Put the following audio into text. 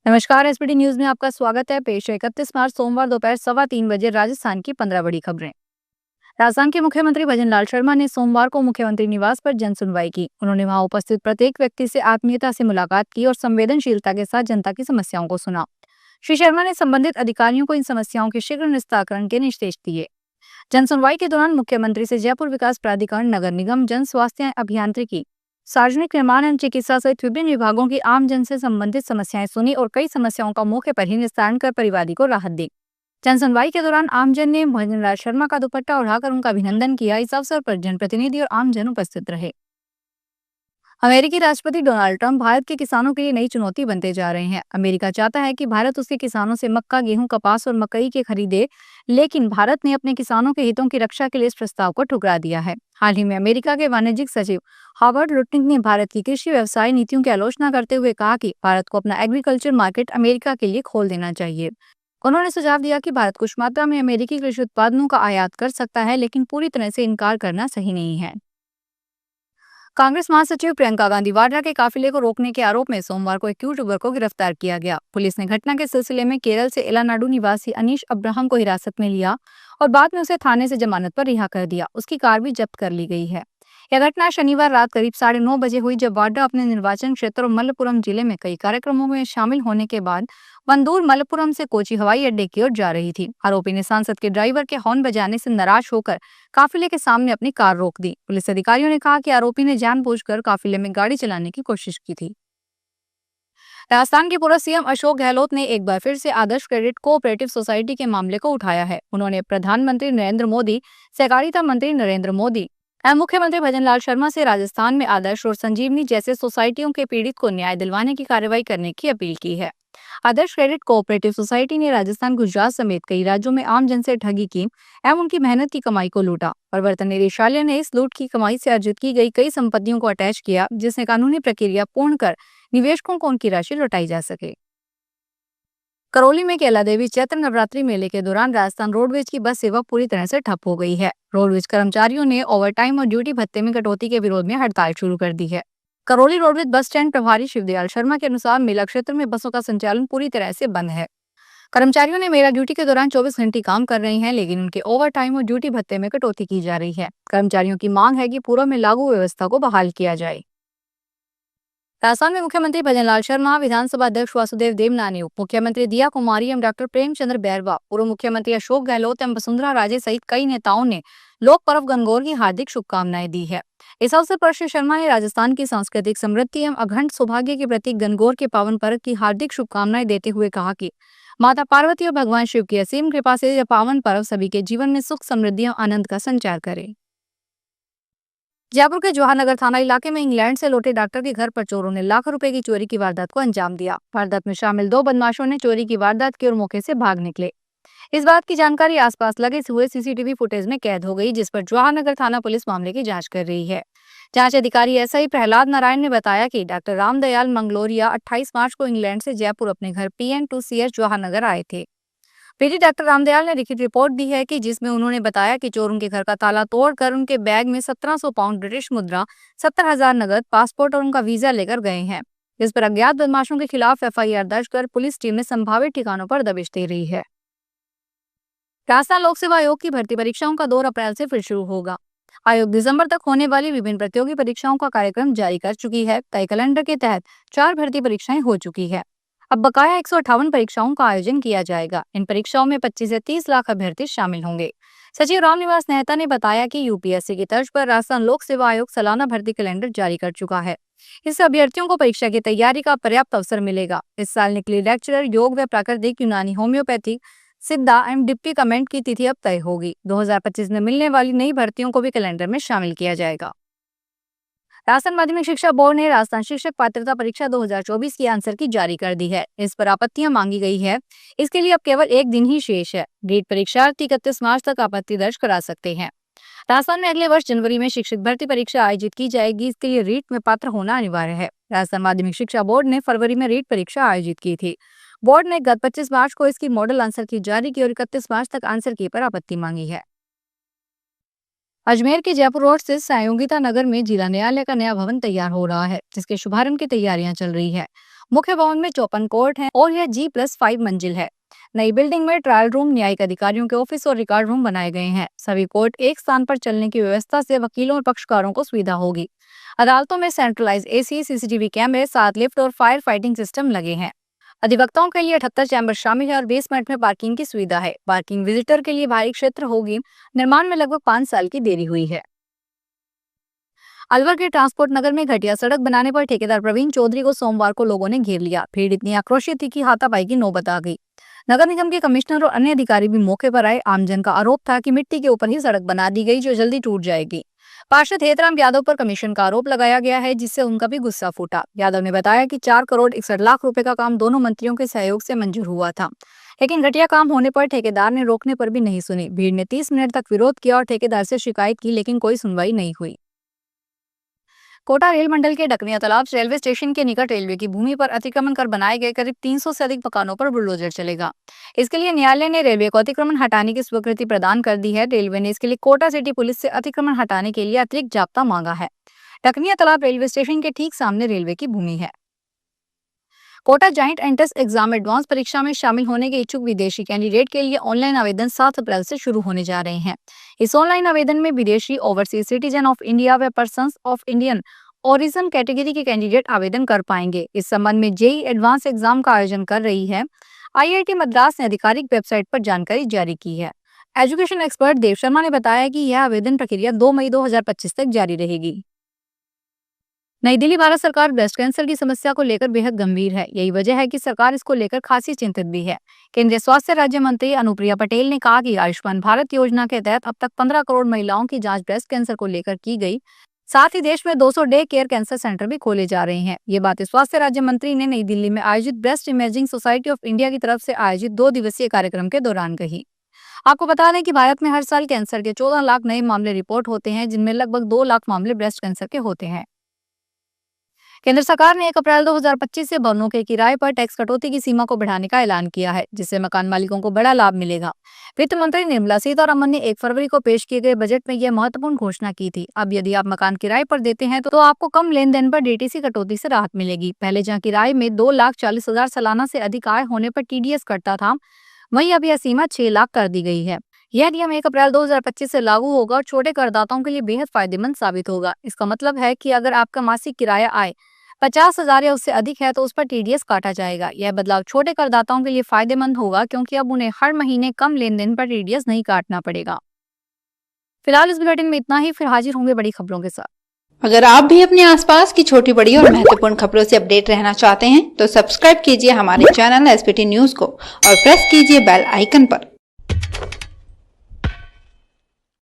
नमस्कार। SPD news में आपका स्वागत है। पेश है 31 मार्च सोमवार दोपहर 3:15 राजस्थान की 15 बड़ी खबरें। राजस्थान के मुख्यमंत्री भजनलाल शर्मा ने सोमवार को मुख्यमंत्री निवास पर जन सुनवाई की। उन्होंने वहां उपस्थित प्रत्येक व्यक्ति से आत्मीयता से मुलाकात की और संवेदनशीलता के साथ जनता की समस्याओं को सुना। श्री शर्मा ने संबंधित अधिकारियों को इन समस्याओं के शीघ्र निस्तारण के निर्देश दिए। जन सुनवाई के दौरान मुख्यमंत्री से जयपुर विकास प्राधिकरण, नगर निगम, जन स्वास्थ्य अभियांत्रिकी, सार्वजनिक निर्माण एवं चिकित्सा सहित विभिन्न विभागों की आम जन से संबंधित समस्याएं सुनी और कई समस्याओं का मौके पर ही निस्तारण कर परिवादी को राहत दी। जन सुनवाई के दौरान आमजन ने भजनलाल शर्मा का दुपट्टा उठाकर उनका अभिनंदन किया। इस अवसर पर जनप्रतिनिधि और आमजन उपस्थित रहे। अमेरिकी राष्ट्रपति डोनाल्ड ट्रंप भारत के किसानों के लिए नई चुनौती बनते जा रहे हैं। अमेरिका चाहता है कि भारत उसके किसानों से मक्का, गेहूं, कपास और मकई के खरीदे, लेकिन भारत ने अपने किसानों के हितों की रक्षा के लिए इस प्रस्ताव को ठुकरा दिया है। हाल ही में अमेरिका के वाणिज्यिक सचिव हॉवर्ड लुटनिक ने भारत की कृषि व्यवसाय नीतियों की आलोचना करते हुए कहा कि भारत को अपना एग्रीकल्चर मार्केट अमेरिका के लिए खोल देना चाहिए। उन्होंने सुझाव दिया कि भारत कुछ मात्रा में अमेरिकी कृषि उत्पादनों का आयात कर सकता है, लेकिन पूरी तरह से इनकार करना सही नहीं है। कांग्रेस महासचिव प्रियंका गांधी वाड्रा के काफिले को रोकने के आरोप में सोमवार को एक यूट्यूबर को गिरफ्तार किया गया। पुलिस ने घटना के सिलसिले में केरल से एलानाडु निवासी अनीश अब्राहम को हिरासत में लिया और बाद में उसे थाने से जमानत पर रिहा कर दिया। उसकी कार भी जब्त कर ली गई है। यह घटना शनिवार रात करीब 9:30 बजे हुई, जब वाड्रा अपने निर्वाचन क्षेत्र मल्लपुरम जिले में कई कार्यक्रमों में शामिल होने के बाद वंदूर मल्लपुरम से कोची हवाई अड्डे की ओर जा रही थी। आरोपी ने सांसद के ड्राइवर के हॉर्न बजाने से नाराज होकर काफिले के सामने अपनी कार रोक दी। पुलिस अधिकारियों ने कहा कि आरोपी ने जानबूझकर काफिले में गाड़ी चलाने की कोशिश की थी। राजस्थान के पूर्व सीएम अशोक गहलोत ने एक बार फिर से आदर्श क्रेडिट कोऑपरेटिव सोसाइटी के मामले को उठाया है। उन्होंने प्रधानमंत्री नरेंद्र मोदी, सहकारिता मंत्री नरेंद्र मोदी एवं मुख्यमंत्री भजनलाल शर्मा से राजस्थान में आदर्श और संजीवनी जैसे सोसाइटियों के पीड़ित को न्याय दिलवाने की कार्रवाई करने की अपील की है। आदर्श क्रेडिट कोऑपरेटिव सोसाइटी ने राजस्थान, गुजरात समेत कई राज्यों में आम जन से ठगी की एवं उनकी मेहनत की कमाई को लूटा। प्रवर्तन निदेशालय ने इस लूट की कमाई से अर्जित की गई कई संपत्तियों को अटैच किया, जिससे कानूनी प्रक्रिया पूर्ण कर निवेशकों को उनकी राशि लौटाई जा सके। करौली में कैला देवी चैत्र नवरात्रि मेले के दौरान राजस्थान रोडवेज की बस सेवा पूरी तरह से ठप हो गई है। रोडवेज कर्मचारियों ने ओवरटाइम और ड्यूटी भत्ते में कटौती के विरोध में हड़ताल शुरू कर दी है। करौली रोडवेज बस स्टैंड प्रभारी शिवदयाल शर्मा के अनुसार मेला क्षेत्र में बसों का संचालन पूरी तरह से बंद है। कर्मचारियों ने मेला ड्यूटी के दौरान 24 घंटे काम कर रहे हैं, लेकिन उनके ओवरटाइम और ड्यूटी भत्ते में कटौती की जा रही है। कर्मचारियों की मांग है कि पूर्व में लागू व्यवस्था को बहाल किया जाए। राजस्थान में मुख्यमंत्री भजनलाल शर्मा, विधानसभा अध्यक्ष वासुदेव देवनानी, उप मुख्यमंत्री दिया कुमारी एवं डॉक्टर प्रेमचंद्र बैरवा, पूर्व मुख्यमंत्री अशोक गहलोत एवं वसुंधरा राजे सहित कई नेताओं ने लोक पर्व गणगौर की हार्दिक शुभकामनाएं दी है। इस अवसर पर श्री शर्मा ने राजस्थान की सांस्कृतिक समृद्धि एवं अखंड सौभाग्य के प्रतीक गणगौर के पावन पर्व की हार्दिक शुभकामनाएं देते हुए कहा कि माता पार्वती और भगवान शिव की असीम कृपा से यह पावन पर्व सभी के जीवन में सुख, समृद्धि एवं आनंद का संचार करे। जयपुर के जवाहर नगर थाना इलाके में इंग्लैंड से लौटे डॉक्टर के घर पर चोरों ने लाखों रुपए की चोरी की वारदात को अंजाम दिया। वारदात में शामिल 2 बदमाशों ने चोरी की वारदात की और मौके से भाग निकले। इस बात की जानकारी आसपास लगे हुए सीसीटीवी फुटेज में कैद हो गई, जिस पर जवाहर नगर थाना पुलिस मामले की जांच कर रही है। जांच अधिकारी एसआई प्रहलाद नारायण ने बताया कि डॉक्टर रामदयाल मंगलोरिया 28 मार्च को इंग्लैंड से जयपुर अपने घर PN2CS जवाहर नगर आए थे। पीटी डॉक्टर रामदयाल ने लिखित रिपोर्ट दी है कि जिसमें उन्होंने बताया कि चोर उनके घर का ताला तोड़कर उनके बैग में 1700 पाउंड ब्रिटिश मुद्रा, 70,000 नगद, पासपोर्ट और उनका वीजा लेकर गए हैं। इस पर अज्ञात बदमाशों के खिलाफ FIR दर्ज कर पुलिस टीम ने संभावित ठिकानों पर दबिश दे रही है। राजस्थान लोक सेवा आयोग की भर्ती परीक्षाओं का 2 अप्रैल से फिर शुरू होगा। आयोग दिसंबर तक होने वाली विभिन्न प्रतियोगी परीक्षाओं का कार्यक्रम जारी कर चुकी है। तय कैलेंडर के तहत 4 भर्ती परीक्षाएं हो चुकी है। अब बकाया 158 परीक्षाओं का आयोजन किया जाएगा। इन परीक्षाओं में 25 से 30 लाख अभ्यर्थी शामिल होंगे। सचिव रामनिवास नेहता ने बताया कि UPSC की तर्ज पर राजस्थान लोक सेवा आयोग सालाना भर्ती कैलेंडर जारी कर चुका है। इससे अभ्यर्थियों को परीक्षा की तैयारी का पर्याप्त अवसर मिलेगा। इस साल निकली लेक्चरर, योग व प्राकृतिक, यूनानी, होम्योपैथिक, सिद्धा एवं डिप्टी कमेंट की तिथि अब तय होगी। 2025 में मिलने वाली नई भर्तियों को भी कैलेंडर में शामिल किया जाएगा। राजस्थान माध्यमिक शिक्षा बोर्ड ने राजस्थान शिक्षक पात्रता परीक्षा 2024 की आंसर की जारी कर दी है। इस पर आपत्तियां मांगी गई है। इसके लिए अब केवल एक दिन ही शेष है। रीट परीक्षार्थी 31 मार्च तक आपत्ति दर्ज करा सकते हैं। राजस्थान में अगले वर्ष जनवरी में शिक्षक भर्ती परीक्षा आयोजित की जाएगी। इसके लिए रीट में पात्र होना अनिवार्य है। राजस्थान माध्यमिक शिक्षा बोर्ड ने फरवरी में रीट परीक्षा आयोजित की थी। बोर्ड ने गत 25 मार्च को इसकी मॉडल आंसर की जारी की और 31 मार्च तक आंसर की पर आपत्ति मांगी है। अजमेर के जयपुर रोड स्थित सहयोगिता नगर में जिला न्यायालय का नया भवन तैयार हो रहा है, जिसके शुभारंभ की तैयारियां चल रही है। मुख्य भवन में 54 कोर्ट हैं और यह G+5 मंजिल है। नई बिल्डिंग में ट्रायल रूम, न्यायिक अधिकारियों के ऑफिस और रिकॉर्ड रूम बनाए गए हैं। सभी कोर्ट एक स्थान पर चलने की व्यवस्था से वकीलों और पक्षकारों को सुविधा होगी। अदालतों में सेंट्रलाइज AC, CCTV कैमरे, 7 लिफ्ट और फायर फाइटिंग सिस्टम लगे हैं। अधिवक्ताओं के लिए 78 चैम्बर शामिल है और बेसमेंट में पार्किंग की सुविधा है। पार्किंग विजिटर के लिए भारी क्षेत्र होगी। निर्माण में लगभग 5 साल की देरी हुई है। अलवर के ट्रांसपोर्ट नगर में घटिया सड़क बनाने पर ठेकेदार प्रवीण चौधरी को सोमवार को लोगों ने घेर लिया। भीड़ इतनी आक्रोशित थी कि हाथापाई की नौबत आ गई। नगर निगम के कमिश्नर और अन्य अधिकारी भी मौके पर आए। आमजन का आरोप था कि मिट्टी के ऊपर ही सड़क बना दी गई, जो जल्दी टूट जाएगी। पार्षद हेतराम यादव पर कमीशन का आरोप लगाया गया है, जिससे उनका भी गुस्सा फूटा। यादव ने बताया कि 4 करोड़ 61 लाख रुपए का काम दोनों मंत्रियों के सहयोग से मंजूर हुआ था, लेकिन घटिया काम होने पर ठेकेदार ने रोकने पर भी नहीं सुनी। भीड़ ने 30 मिनट तक विरोध किया और ठेकेदार से शिकायत की, लेकिन कोई सुनवाई नहीं हुई। कोटा रेल मंडल के डकनिया तालाब रेलवे स्टेशन के निकट रेलवे की भूमि पर अतिक्रमण कर बनाए गए करीब 300 से अधिक मकानों पर बुलडोजर चलेगा। इसके लिए न्यायालय ने रेलवे को अतिक्रमण हटाने की स्वीकृति प्रदान कर दी है। रेलवे ने इसके लिए कोटा सिटी पुलिस से अतिक्रमण हटाने के लिए अतिरिक्त जाब्ता मांगा है। डकनिया तालाब रेलवे स्टेशन के ठीक सामने रेलवे की भूमि है। Kota joint entrance exam advance परीक्षा में शामिल होने के इच्छुक विदेशी कैंडिडेट के लिए ऑनलाइन आवेदन 7 अप्रैल से शुरू होने जा रहे हैं। इस ऑनलाइन आवेदन में विदेशी, ओवरसीज सिटीजन ऑफ इंडिया व persons of Indian origin category के कैंडिडेट आवेदन कर पाएंगे। इस संबंध में जेईई एडवांस एग्जाम का आयोजन कर रही है। IIT मद्रास ने आधिकारिक वेबसाइट पर जानकारी जारी की है। एजुकेशन एक्सपर्ट देव शर्मा ने बताया कि यह आवेदन प्रक्रिया 2 मई 2025 तक जारी रहेगी। नई दिल्ली भारत सरकार ब्रेस्ट कैंसर की समस्या को लेकर बेहद गंभीर है। यही वजह है कि सरकार इसको लेकर खासी चिंतित भी है। केंद्रीय स्वास्थ्य राज्य मंत्री अनुप्रिया पटेल ने कहा कि आयुष्मान भारत योजना के तहत अब तक 15 करोड़ महिलाओं की जांच ब्रेस्ट कैंसर को लेकर की गई। साथ ही देश में 200 डे केयर कैंसर सेंटर भी खोले जा रहे हैं। ये बात स्वास्थ्य राज्य मंत्री ने नई दिल्ली में आयोजित breast imaging society of India की तरफ से आयोजित 2 दिवसीय कार्यक्रम के दौरान कही। आपको बता दें कि भारत में हर साल कैंसर के 14 लाख नए मामले रिपोर्ट होते हैं, जिनमें लगभग 2 लाख मामले ब्रेस्ट कैंसर के होते हैं। केंद्र सरकार ने 1 अप्रैल 2025 से भवनों के किराए पर टैक्स कटौती की सीमा को बढ़ाने का ऐलान किया है, जिससे मकान मालिकों को बड़ा लाभ मिलेगा। वित्त मंत्री निर्मला सीतारमण ने 1 फरवरी को पेश किए गए बजट में यह महत्वपूर्ण घोषणा की थी। अब यदि आप मकान किराए पर देते हैं तो आपको कम लेन देन पर DTC कटौती से राहत मिलेगी। पहले जहां किराए में 2,40,000 सालाना से अधिक आय होने पर TDS कटता था, वहीं अब यह सीमा 6 लाख कर दी गई है। यह नियम 1 अप्रैल 2025 से लागू होगा और छोटे करदाताओं के लिए बेहद फायदेमंद साबित होगा। इसका मतलब है कि अगर आपका मासिक किराया आय 50,000 या उससे अधिक है तो उस पर TDS काटा जाएगा। यह बदलाव छोटे करदाताओं के लिए फायदेमंद होगा, क्योंकि अब उन्हें हर महीने कम लेन देन पर TDS नहीं काटना पड़ेगा। फिलहाल इस बुलेटिन में इतना ही। फिर हाजिर होंगे बड़ी खबरों के साथ। अगर आप भी अपने आसपास की छोटी बड़ी और महत्वपूर्ण खबरों से अपडेट रहना चाहते हैं तो सब्सक्राइब कीजिए हमारे चैनल SPT न्यूज को और प्रेस कीजिए बेल आइकन पर।